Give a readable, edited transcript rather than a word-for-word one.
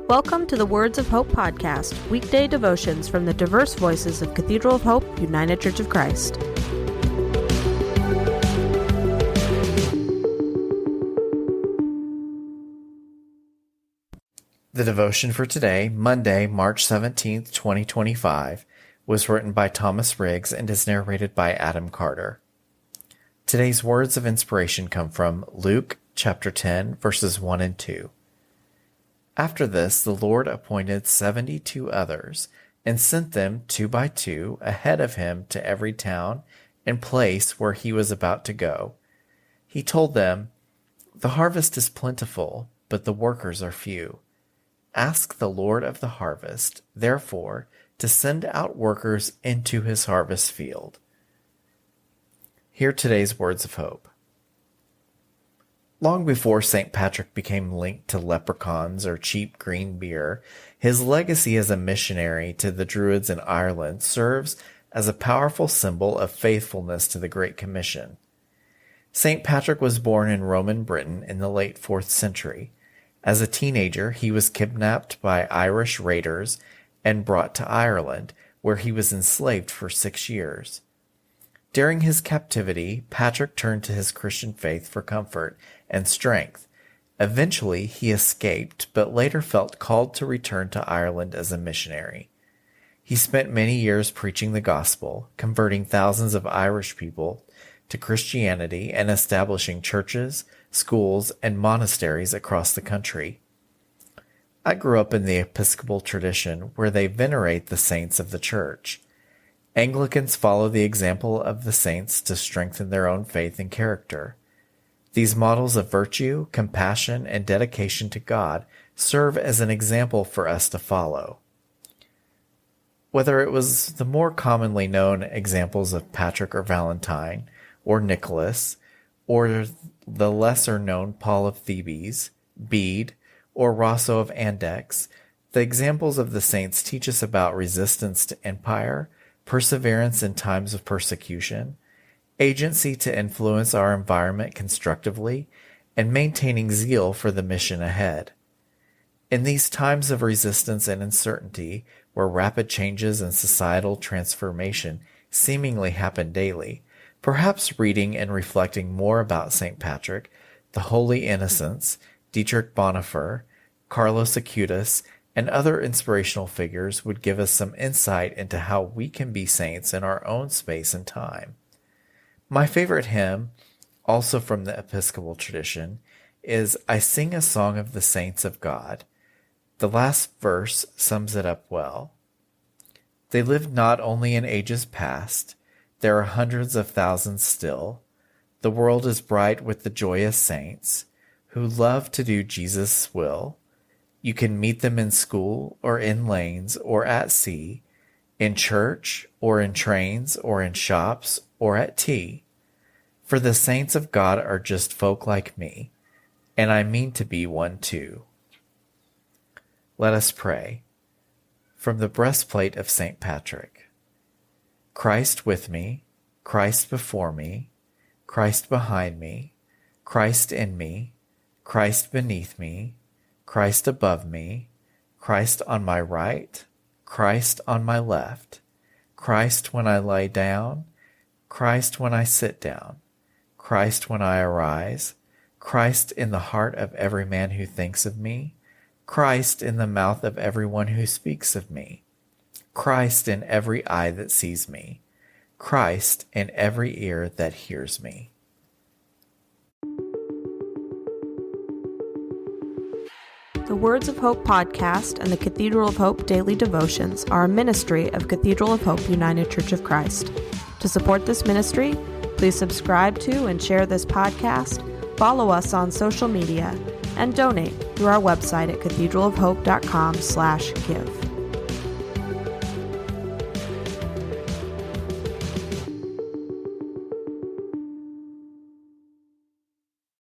Welcome to the Words of Hope podcast, weekday devotions from the diverse voices of Cathedral of Hope, United Church of Christ. The devotion for today, Monday, March 17th, 2025, was written by Thomas Riggs and is narrated by Adam Carter. Today's words of inspiration come from Luke chapter 10, verses 1 and 2. After this, the Lord appointed 72 others and sent them 2 by 2 ahead of him to every town and place where he was about to go. He told them, "The harvest is plentiful, but the workers are few. Ask the Lord of the harvest, therefore, to send out workers into his harvest field." Hear today's words of hope. Long before St. Patrick became linked to leprechauns or cheap green beer, his legacy as a missionary to the Druids in Ireland serves as a powerful symbol of faithfulness to the Great Commission. St. Patrick was born in Roman Britain in the late 4th century. As a teenager, he was kidnapped by Irish raiders and brought to Ireland, where he was enslaved for 6 years. During his captivity, Patrick turned to his Christian faith for comfort and strength. Eventually, he escaped, but later felt called to return to Ireland as a missionary. He spent many years preaching the gospel, converting thousands of Irish people to Christianity and establishing churches, schools, and monasteries across the country. I grew up in the Episcopal tradition where they venerate the saints of the church. Anglicans follow the example of the saints to strengthen their own faith and character. These models of virtue, compassion, and dedication to God serve as an example for us to follow. Whether it was the more commonly known examples of Patrick or Valentine, or Nicholas, or the lesser-known Paul of Thebes, Bede, or Rosso of Andex, the examples of the saints teach us about resistance to empire, perseverance in times of persecution, agency to influence our environment constructively, and maintaining zeal for the mission ahead. In these times of resistance and uncertainty, where rapid changes and societal transformation seemingly happen daily, perhaps reading and reflecting more about St. Patrick, the Holy Innocents, Dietrich Bonhoeffer, Carlos Acutis, and other inspirational figures would give us some insight into how we can be saints in our own space and time. My favorite hymn, also from the Episcopal tradition, is "I Sing a Song of the Saints of God." The last verse sums it up well. They lived not only in ages past, there are hundreds of thousands still. The world is bright with the joyous saints who love to do Jesus' will. You can meet them in school or in lanes or at sea, in church or in trains or in shops or at tea. For the saints of God are just folk like me, and I mean to be one too. Let us pray. From the breastplate of St. Patrick. Christ with me, Christ before me, Christ behind me, Christ in me, Christ beneath me, Christ above me, Christ on my right, Christ on my left, Christ when I lie down, Christ when I sit down, Christ when I arise, Christ in the heart of every man who thinks of me, Christ in the mouth of everyone who speaks of me, Christ in every eye that sees me, Christ in every ear that hears me. The Words of Hope podcast and the Cathedral of Hope daily devotions are a ministry of Cathedral of Hope United Church of Christ. To support this ministry, please subscribe to and share this podcast, follow us on social media, and donate through our website at cathedralofhope.com/give.